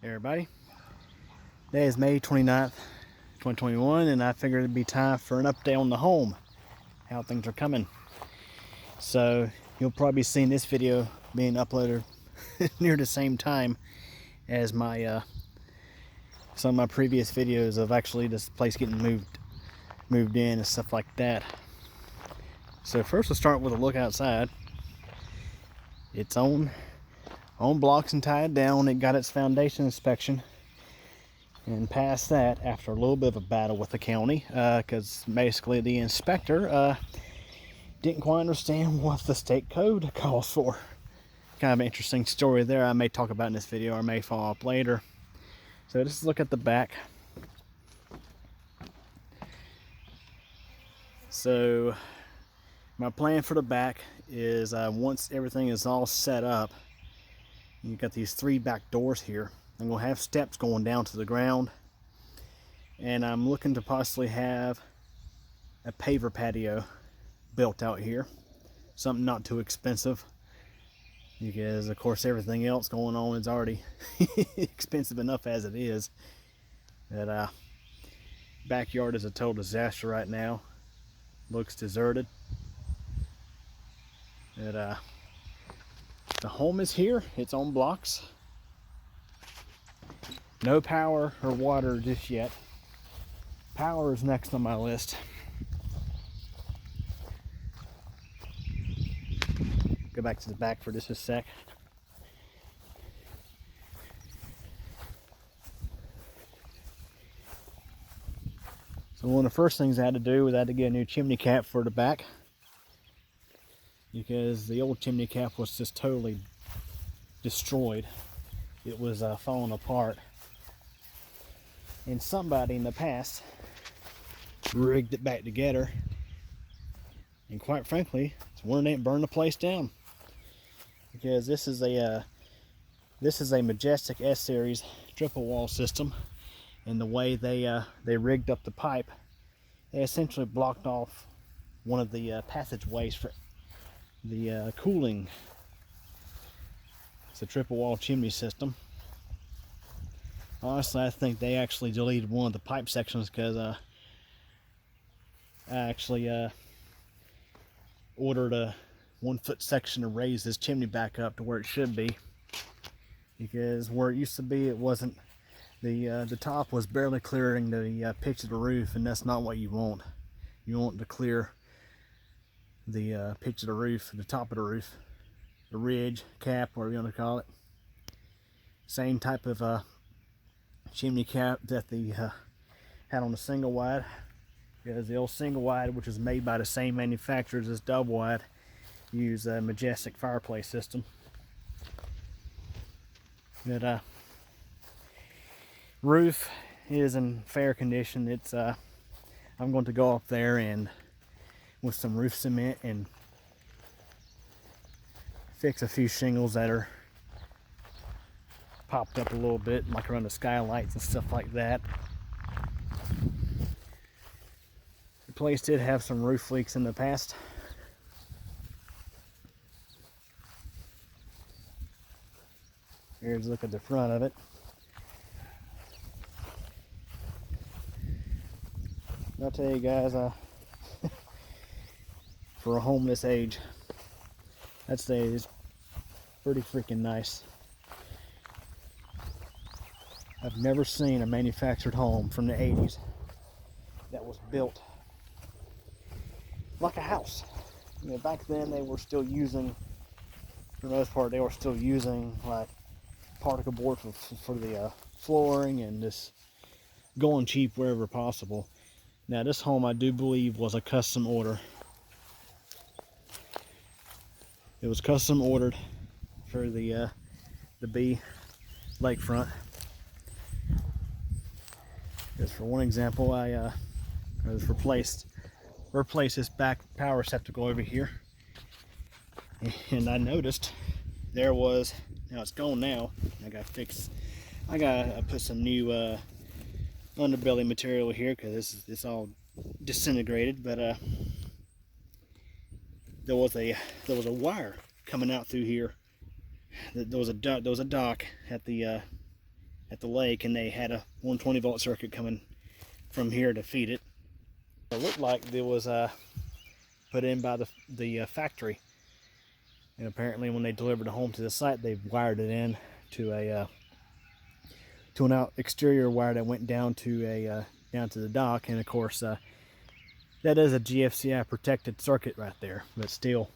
Hey everybody, today is May 29th, 2021, and I figured it'd be time for an update on the home, how things are coming. So you'll probably be seeing this video being uploaded near the same time as my some of my previous videos of actually this place getting moved in and stuff like that. So first we'll start with a look outside. It's on blocks and tied down. It got its foundation inspection and passed that after a little bit of a battle with the county, because basically the inspector didn't quite understand what the state code calls for. Kind of an interesting story there I may talk about in this video or may follow up later. So let's look at the back. So my plan for the back is once everything is all set up, you've got these 3 back doors here. I'm going to have steps going down to the ground, and I'm looking to possibly have a paver patio built out here, something not too expensive, because of course everything else going on is already expensive enough as it is. That backyard is a total disaster right now, looks deserted. That the home is here, it's on blocks. No power or water just yet. Power is next on my list. Go back to the back for just a sec. So one of the first things I had to do was I had to get a new chimney cap for the back, because the old chimney cap was just totally destroyed. It was falling apart, and somebody in the past rigged it back together, and quite frankly it's one that burned the place down, because this is a Majestic S series triple wall system, and the way they rigged up the pipe, they essentially blocked off one of the passageways for the cooling. It's a triple wall chimney system. Honestly, I think they actually deleted one of the pipe sections, because I actually ordered a 1-foot section to raise this chimney back up to where it should be, because where it used to be, it wasn't, the top was barely clearing the pitch of the roof, and that's not what you want. You want to clear the pitch of the roof, the top of the roof, the ridge, cap, whatever you want to call it. Same type of chimney cap that the had on the single wide, because the old single wide, which is made by the same manufacturer as this double wide, use a Majestic fireplace system. That roof is in fair condition. It's I'm going to go up there and with some roof cement and fix a few shingles that are popped up a little bit, like around the skylights and stuff like that. The place did have some roof leaks in the past. Here's a look at the front of it. I'll tell you guys, for a home this age, I'd say it's pretty freaking nice. I've never seen a manufactured home from the 80s that was built like a house. You know, back then they were still using, for the most part, they were still using like particle board for the flooring, and just going cheap wherever possible. Now this home, I do believe, was a custom order. It was custom ordered for the B lakefront. Just for one example, I was replaced this back power receptacle over here, and I noticed there was, now it's gone now. I gotta put some new underbelly material here, because it's all disintegrated. But there was a wire coming out through here. There was a dock at the at the lake, and they had a 120 volt circuit coming from here to feed it. It looked like it was put in by the factory, and apparently when they delivered the home to the site, they wired it in to an exterior wire that went down to the dock. And of course that is a GFCI protected circuit right there, but still.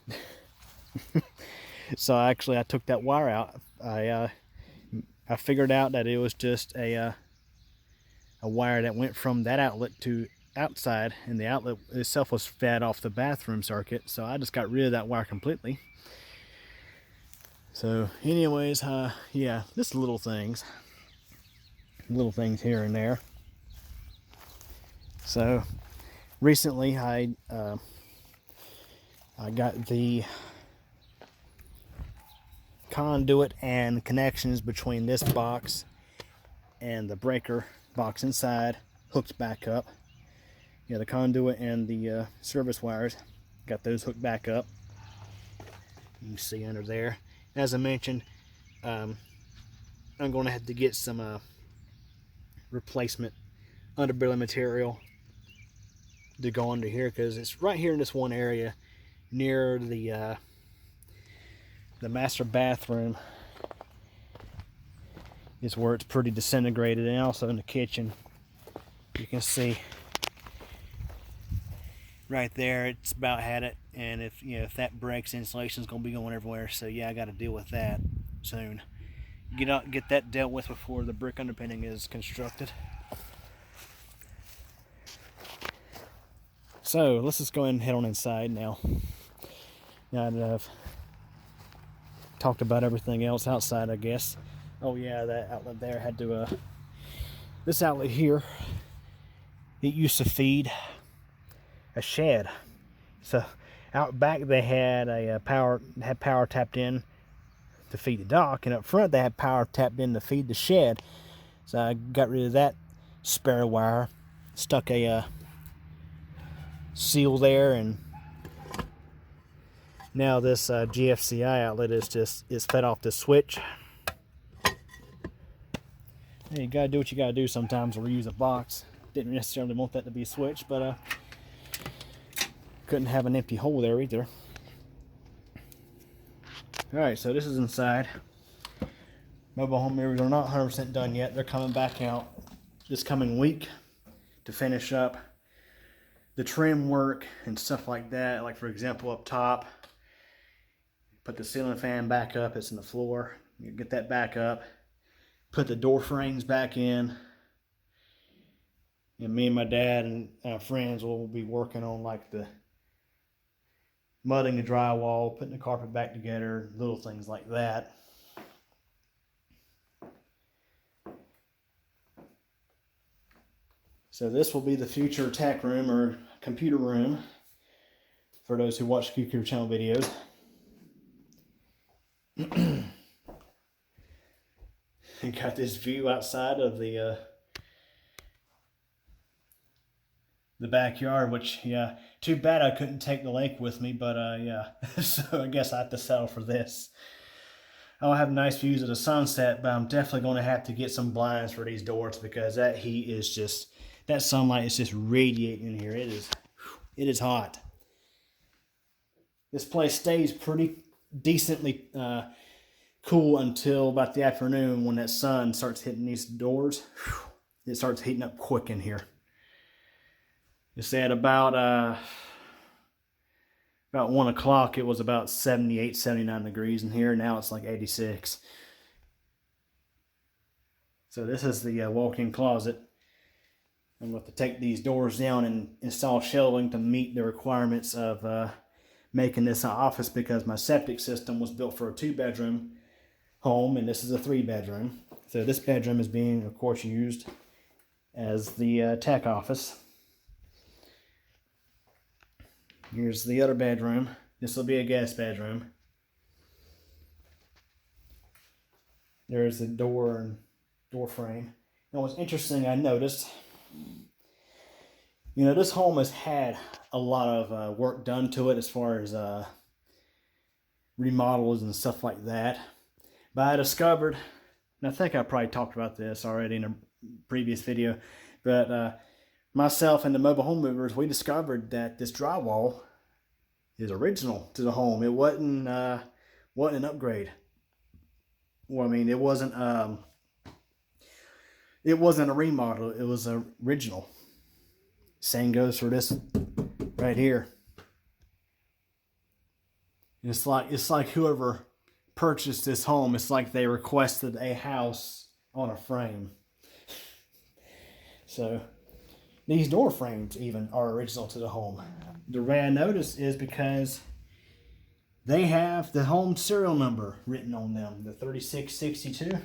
So actually I took that wire out. I figured out that it was just a wire that went from that outlet to outside, and the outlet itself was fed off the bathroom circuit, so I just got rid of that wire completely. So anyways, yeah, just little things here and there. So recently I got the conduit and connections between this box and the breaker box inside hooked back up. Yeah, the conduit and the service wires, got those hooked back up. You can see under there. As I mentioned, I'm going to have to get some replacement underbelly material to go under here, because it's right here in this one area near the master bathroom is where it's pretty disintegrated, and also in the kitchen. You can see right there, it's about had it, and if that breaks, insulation is going to be going everywhere. So yeah, I got to deal with that soon. Get that dealt with before the brick underpinning is constructed. So let's just go ahead and head on inside now. Now that I've talked about everything else outside, I guess. Oh yeah, that outlet there had to this outlet here, it used to feed a shed. So out back they had power tapped in to feed the dock, and up front they had power tapped in to feed the shed. So I got rid of that spare wire, stuck a seal there, and now this GFCI outlet is fed off the switch. Hey, you gotta do what you gotta do sometimes, or use a box. Didn't necessarily want that to be switched, but couldn't have an empty hole there either. Alright, so this is inside. Mobile home mirrors are not 100% done yet. They're coming back out this coming week to finish up the trim work and stuff like that. Like for example, up top, put the ceiling fan back up. It's in the floor. You get that back up. Put the door frames back in. And me and my dad and friends will be working on like the mudding the drywall, putting the carpet back together, little things like that. So this will be the future tech room or computer room for those who watch Computer Channel videos. You got this view outside of the backyard, which, yeah, too bad I couldn't take the lake with me, but yeah, so I guess I have to settle for this. I'll have nice views of the sunset, but I'm definitely going to have to get some blinds for these doors, because that heat is just, that sunlight is just radiating in here. It is hot. This place stays pretty decently cool until about the afternoon, when that sun starts hitting these doors. It starts heating up quick in here. It's at about 1 o'clock, it was about 78, 79 degrees in here. Now it's like 86. So this is the walk-in closet. I'm going to take these doors down and install shelving to meet the requirements of making this an office, because my septic system was built for a 2-bedroom home, and this is a 3-bedroom. So this bedroom is being, of course, used as the tech office. Here's the other bedroom. This will be a guest bedroom. There's the door and door frame. Now what's interesting, I noticed, this home has had a lot of work done to it as far as remodels and stuff like that. But I discovered and I think I probably talked about this already in a previous video, but myself and the mobile home movers, we discovered that this drywall is original to the home. It wasn't an upgrade. Well, I mean, it wasn't a remodel. It was original. Same goes for this right here. It's like whoever purchased this home, it's like they requested a house on a frame. So these door frames even are original to the home. The way I noticed is because they have the home serial number written on them, the 3662.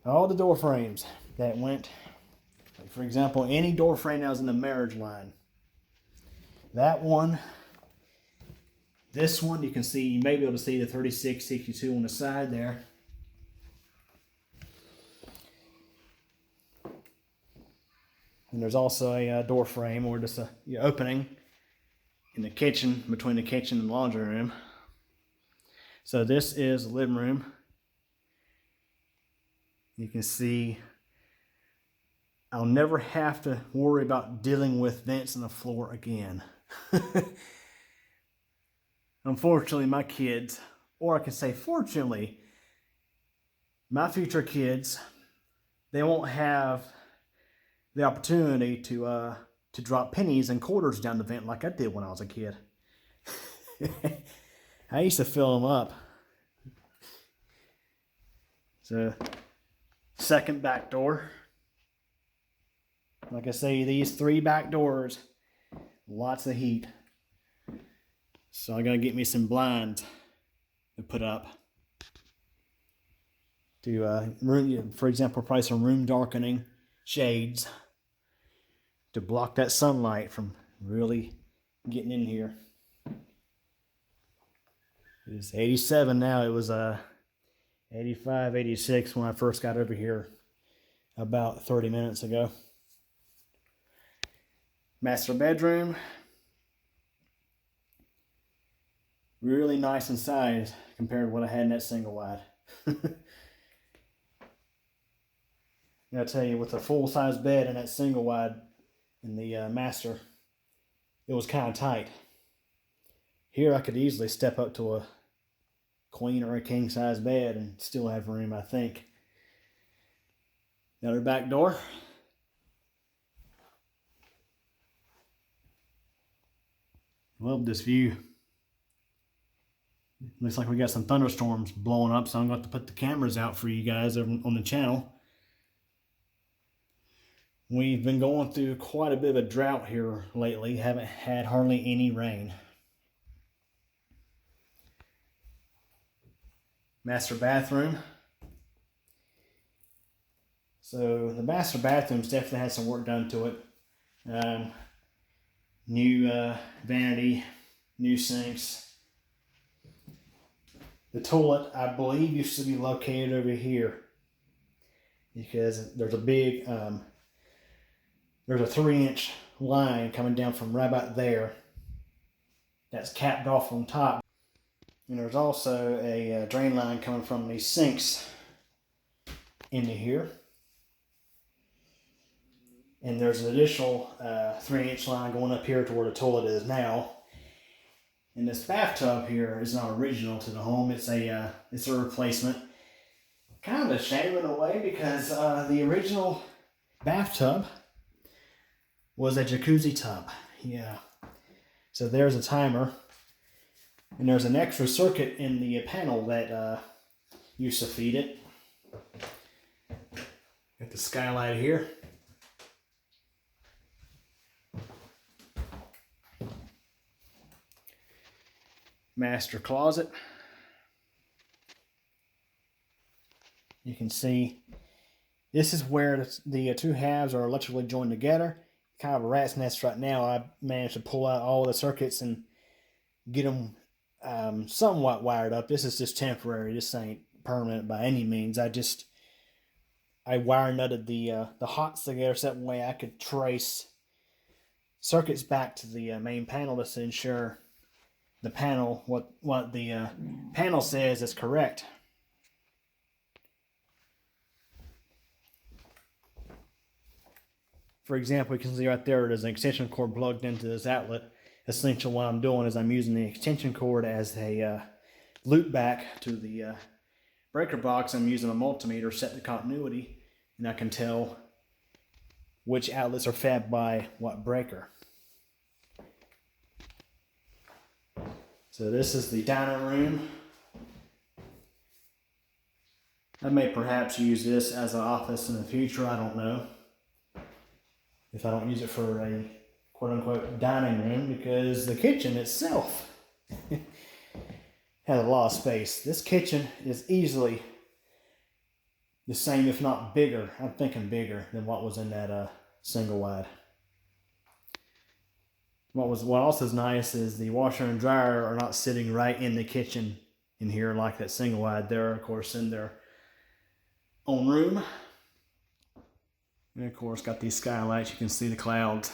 All the door frames that went, for example, any door frame that was in the marriage line. That one, this one, you can see, you may be able to see the 3662 on the side there. And there's also a door frame, or just a opening in the kitchen, between the kitchen and the laundry room. So this is the living room. You can see I'll never have to worry about dealing with vents in the floor again. Unfortunately, my kids, or I can say fortunately, my future kids, they won't have the opportunity to drop pennies and quarters down the vent like I did when I was a kid. I used to fill them up. So, second back door. Like I say, these 3 back doors, lots of heat. So I gotta get me some blinds to put up. To for example, probably some room darkening shades to block that sunlight from really getting in here. It's 87 now. It was 85, 86 when I first got over here about 30 minutes ago. Master bedroom. Really nice in size compared to what I had in that single wide. I tell you, with a full-size bed and that single wide in the master, it was kind of tight. Here I could easily step up to a queen or a king-size bed and still have room, I think. Another back door. Love this view. Looks like we got some thunderstorms blowing up, so I'm going to have to put the cameras out for you guys on the channel. We've been going through quite a bit of a drought here lately. Haven't had hardly any rain. Master bathroom. So the master bathroom's definitely had some work done to it. New vanity, new sinks. The toilet, I believe, used to be located over here because there's a big, there's a 3-inch line coming down from right about there that's capped off on top. And there's also a drain line coming from these sinks into here. And there's an additional 3-inch line going up here to where the toilet is now. And this bathtub here is not original to the home. It's a replacement. Kind of a shame in a way because the original bathtub was a jacuzzi tub. Yeah. So there's a timer. And there's an extra circuit in the panel that used to feed it. Got the skylight here. Master closet. You can see this is where the 2 halves are electrically joined together. Kind of a rat's nest right now. I managed to pull out all the circuits and get them somewhat wired up. This is just temporary. This ain't permanent by any means. I wire nutted the hots together so that way I could trace circuits back to the main panel just to ensure the panel, what the panel says is correct. For example, you can see right there, there's an extension cord plugged into this outlet. Essentially what I'm doing is I'm using the extension cord as a loop back to the breaker box. I'm using a multimeter set to continuity, and I can tell which outlets are fed by what breaker. So this is the dining room. I may perhaps use this as an office in the future, I don't know. If I don't use it for a quote-unquote dining room, because the kitchen itself has a lot of space. This kitchen is easily the same, if not bigger. I'm thinking bigger than what was in that single wide. What also is nice is the washer and dryer are not sitting right in the kitchen in here like that single wide. They're of course in their own room. And of course got these skylights, you can see the clouds.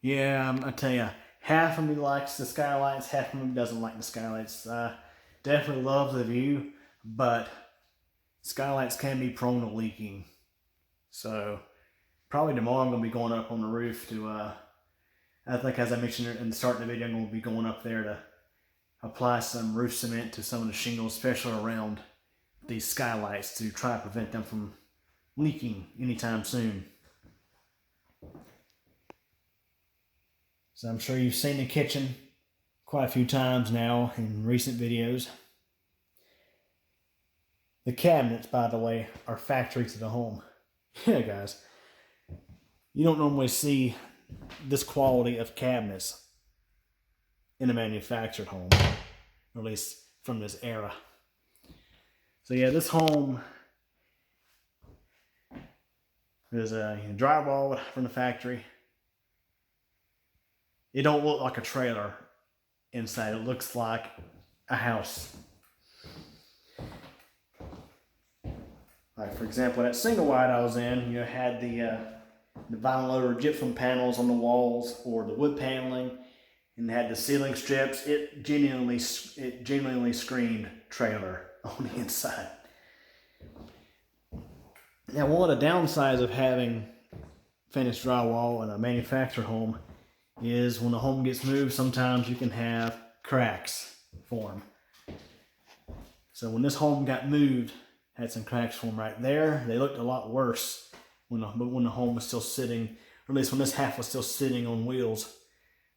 Yeah, I tell you, half of me likes the skylights, half of me doesn't like the skylights. Definitely love the view, but skylights can be prone to leaking. So probably tomorrow I'm going to be going up on the roof to, I think as I mentioned in the start of the video, I'm going to be going up there to apply some roof cement to some of the shingles, especially around these skylights, to try to prevent them from leaking anytime soon. So I'm sure you've seen the kitchen quite a few times now in recent videos. The cabinets, by the way, are factory to the home. Yeah, guys. You don't normally see this quality of cabinets in a manufactured home, or at least from this era. So yeah, this home is drywall from the factory. It don't look like a trailer inside. It looks like a house. Like for example, that single wide I was in, you had the vinyl or gypsum panels on the walls, or the wood paneling, and had the ceiling strips. It genuinely screamed trailer on the inside. Now, one of the downsides of having finished drywall in a manufactured home is when the home gets moved, sometimes you can have cracks form. So when this home got moved, had some cracks form right there. They looked a lot worse when the home was still sitting, or at least when this half was still sitting on wheels.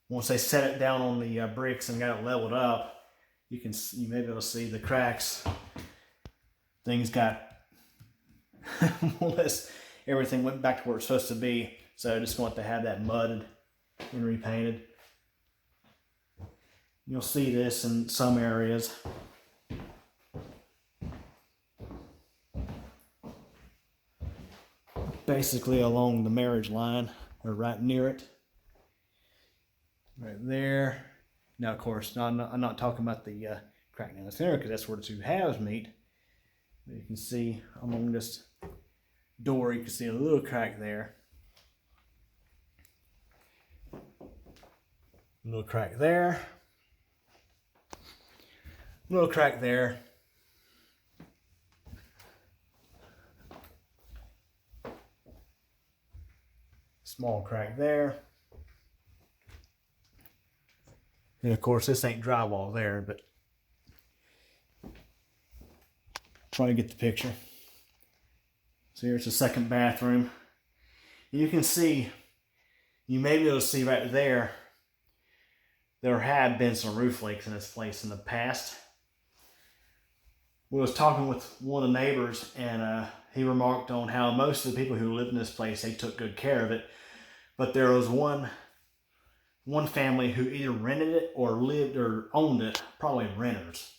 Once they set it down on the bricks and got it leveled up, you may be able to see the cracks. Things got more or less, everything went back to where it's supposed to be. So I just want to have that mudded and repainted. You'll see this in some areas. Basically along the marriage line, or right near it. Right there. Now, of course, I'm not talking about the crack down the center, because that's where the two halves meet. But you can see along this door, you can see a little crack there. A little crack there. A little crack there. Small crack there. And of course, this ain't drywall there, but try to get the picture. So here's the second bathroom. You can see, you may be able to see right there, there have been some roof leaks in this place in the past. We was talking with one of the neighbors, and he remarked on how most of the people who lived in this place, they took good care of it. But there was one family who either rented it or lived or owned it, probably renters,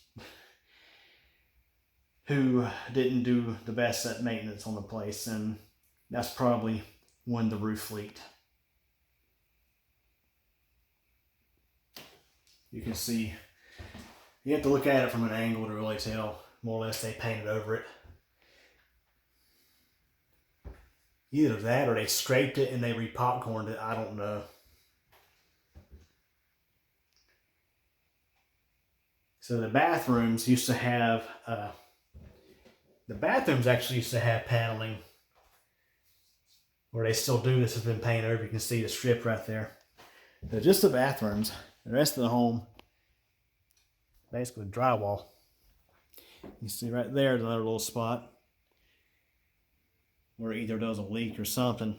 who didn't do the best at maintenance on the place, and that's probably when the roof leaked. You can see, you have to look at it from an angle to really tell. More or less they painted over it. Either that or they scraped it and they re-popcorned it, I don't know. So the bathrooms used to have, actually used to have paneling where they still do this has been painted over. You can see the strip right there. So just the bathrooms. The rest of the home, basically drywall. You see right there another little spot where either does a leak or something.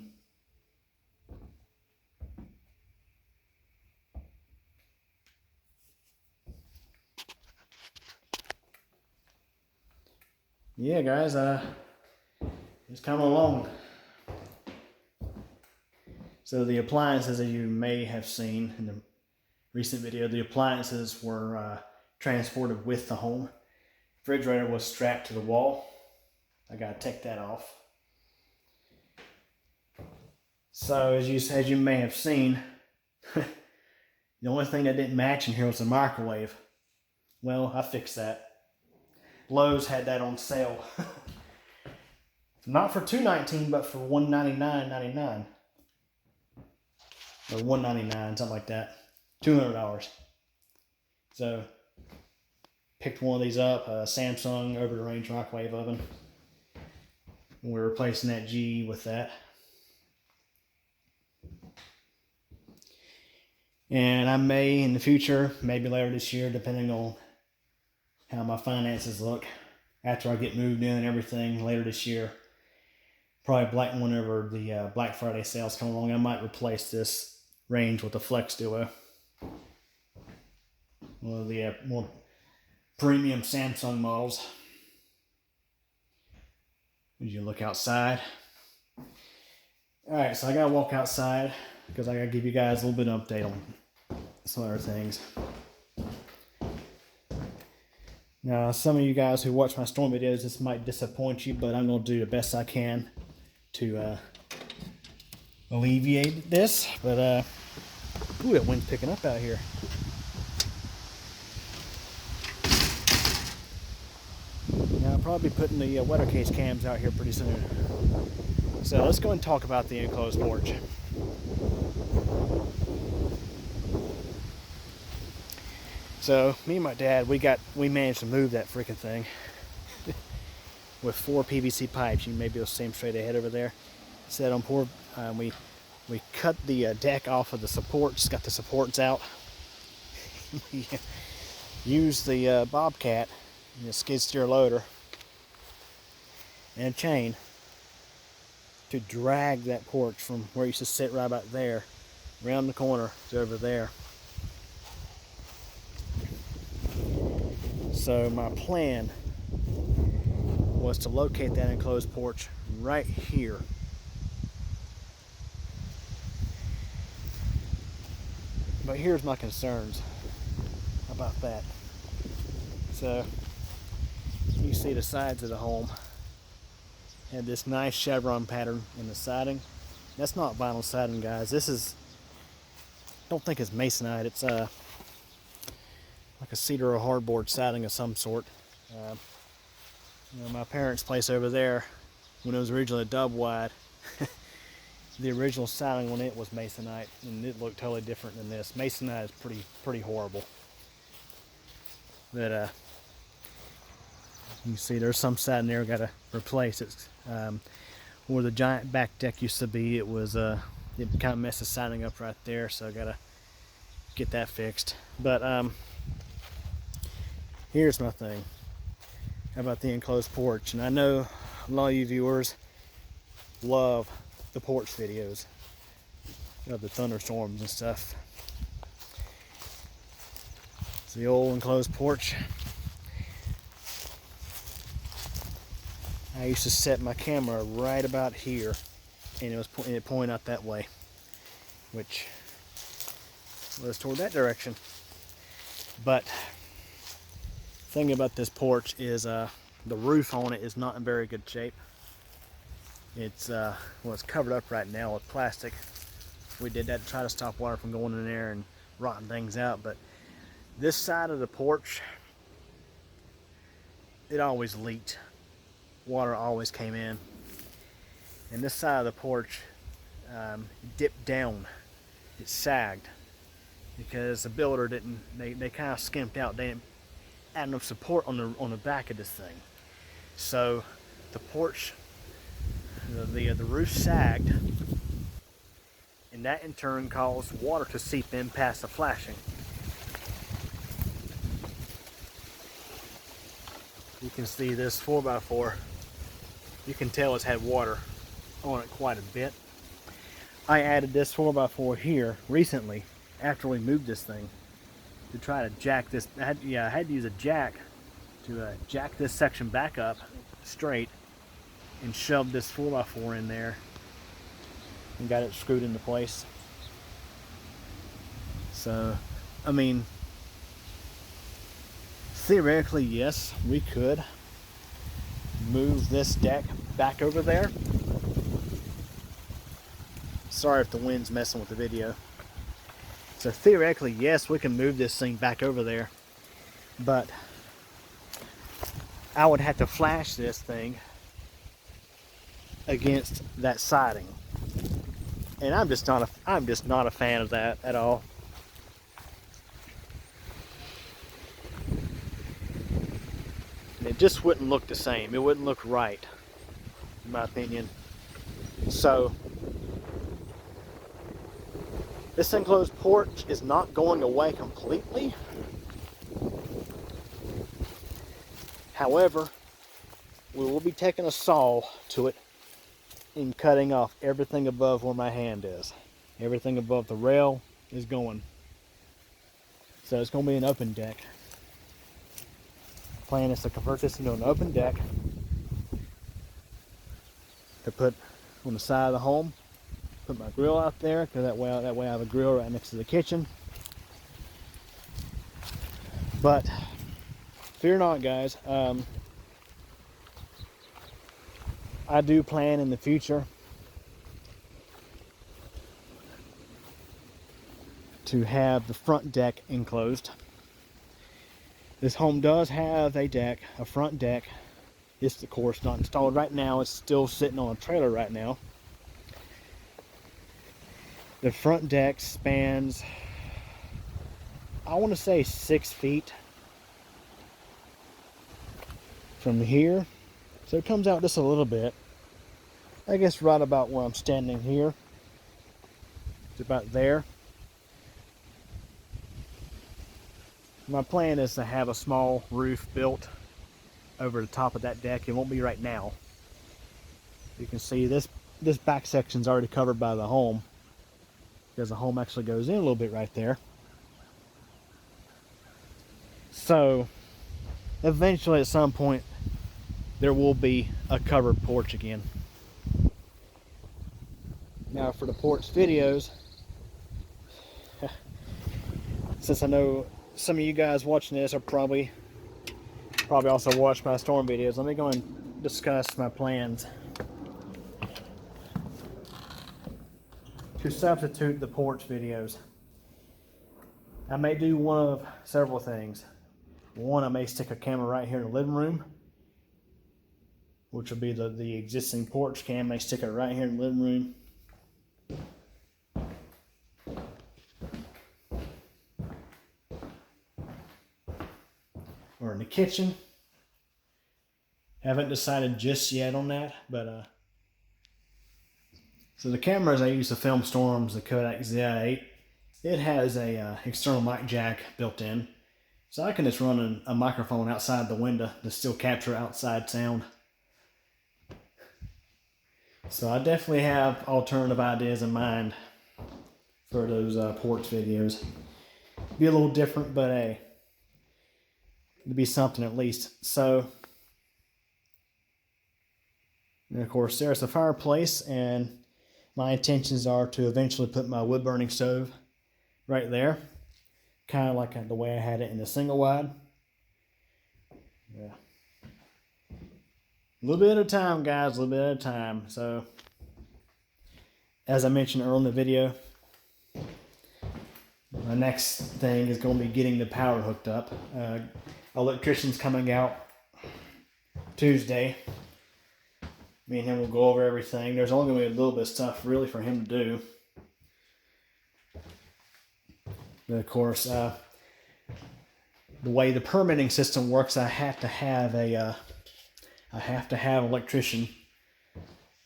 Yeah, guys, it's coming along. So the appliances, as you may have seen in the recent video, the appliances were transported with the home. Refrigerator was strapped to the wall. I gotta take that off. So as you may have seen, the only thing that didn't match in here was the microwave. Well, I fixed that. Lowe's had that on sale. Not for $219, but for $199.99. Or $199, something like that. $200. So, picked one of these up, a Samsung over-the-range microwave oven. And we're replacing that GE with that. And I may, in the future, maybe later this year, depending on how my finances look, after I get moved in and everything later this year, probably whenever the Black Friday sales come along, I might replace this range with the Flex Duo. One of the more premium Samsung models. As you look outside. Alright, so I gotta walk outside because I gotta give you guys a little bit of an update on some other things. Now, some of you guys who watch my storm videos, this might disappoint you, but I'm going to do the best I can to alleviate this. But, ooh, that wind's picking up out here. Now, I'll probably be putting the weather case cams out here pretty soon. So, let's go and talk about the enclosed porch. So, me and my dad, we managed to move that freaking thing with 4 PVC pipes. You may be able to see them straight ahead over there. Set on poor. We cut the deck off of the supports. Got the supports out. Used the Bobcat, the skid steer loader, and a chain to drag that porch from where it used to sit right about there, around the corner to over there. So my plan was to locate that enclosed porch right here. But here's my concerns about that. So you see the sides of the home had this nice chevron pattern in the siding. That's not vinyl siding, guys. This is, don't think it's masonite. It's like a cedar or hardboard siding of some sort. My parents' place over there, when it was originally a dub wide, the original siding on it was masonite, and it looked totally different than this. Masonite is pretty horrible. But you can see there's some siding there got to replace. It's where the giant back deck used to be. It was it kind of messed the siding up right there, so I got to get that fixed. But here's my thing about the enclosed porch, and I know a lot of you viewers love the porch videos of the thunderstorms and stuff. It's the old enclosed porch. I used to set my camera right about here, and it pointed out that way, which was toward that direction. But thing about this porch is the roof on it is not in very good shape. It's well, it's covered up right now with plastic. We did that to try to stop water from going in there and rotting things out, but this side of the porch, it always leaked. Water always came in, and this side of the porch dipped down. It sagged because the builder didn't. They kind of skimped out. They didn't add enough support on the back of this thing. So the porch, the roof sagged, and that in turn caused water to seep in past the flashing. You can see this 4x4. You can tell it's had water on it quite a bit. I added this 4x4 here recently after we moved this thing to try to jack this. I had to use a jack to jack this section back up straight and shove this 4x4 in there and got it screwed into place. So, I mean, theoretically, yes, we could move this deck back over there. Sorry if the wind's messing with the video. So theoretically, yes, we can move this thing back over there, but I would have to flash this thing against that siding, and I'm just not a fan of that at all. And it just wouldn't look the same. It wouldn't look right, in my opinion. So this enclosed porch is not going away completely. However, we will be taking a saw to it and cutting off everything above where my hand is. Everything above the rail is going. So it's going to be an open deck. The plan is to convert this into an open deck to put on the side of the home. Put my grill out there, because that way I have a grill right next to the kitchen. But fear not, guys. I do plan in the future to have the front deck enclosed. This home does have a deck, a front deck. It's of course not installed right now. It's still sitting on a trailer right now. The front deck spans, I want to say 6 feet from here. So it comes out just a little bit. I guess right about where I'm standing here. It's about there. My plan is to have a small roof built over the top of that deck. It won't be right now. You can see this back section's already covered by the home, because the home actually goes in a little bit right there. So eventually at some point there will be a covered porch again. Now for the porch videos, since I know some of you guys watching this are probably also watch my storm videos, let me go and discuss my plans to substitute the porch videos. I may do one of several things. One, I may stick a camera right here in the living room, which will be the existing porch cam. I may stick it right here in the living room. Or in the kitchen. Haven't decided just yet on that, but so the cameras I use to film storms, the Kodak ZI-8, it has a external mic jack built in, so I can just run a microphone outside the window to still capture outside sound. So I definitely have alternative ideas in mind for those porch videos. Be a little different, but hey, it'd be something at least. So, and of course, there's the fireplace, and my intentions are to eventually put my wood burning stove right there, kind of like the way I had it in the single wide. Yeah. A little bit at a time, guys, a little bit at a time. So, as I mentioned earlier in the video, my next thing is going to be getting the power hooked up. Electrician's coming out Tuesday. Me and him will go over everything. There's only going to be a little bit of stuff really for him to do. But of course, the way the permitting system works, I have to have an electrician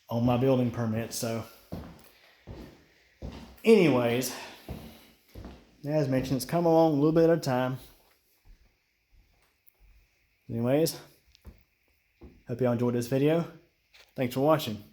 on my building permit. So Anyways, as mentioned, it's come along a little bit at a time. Anyways, hope y'all enjoyed this video. Thanks for watching.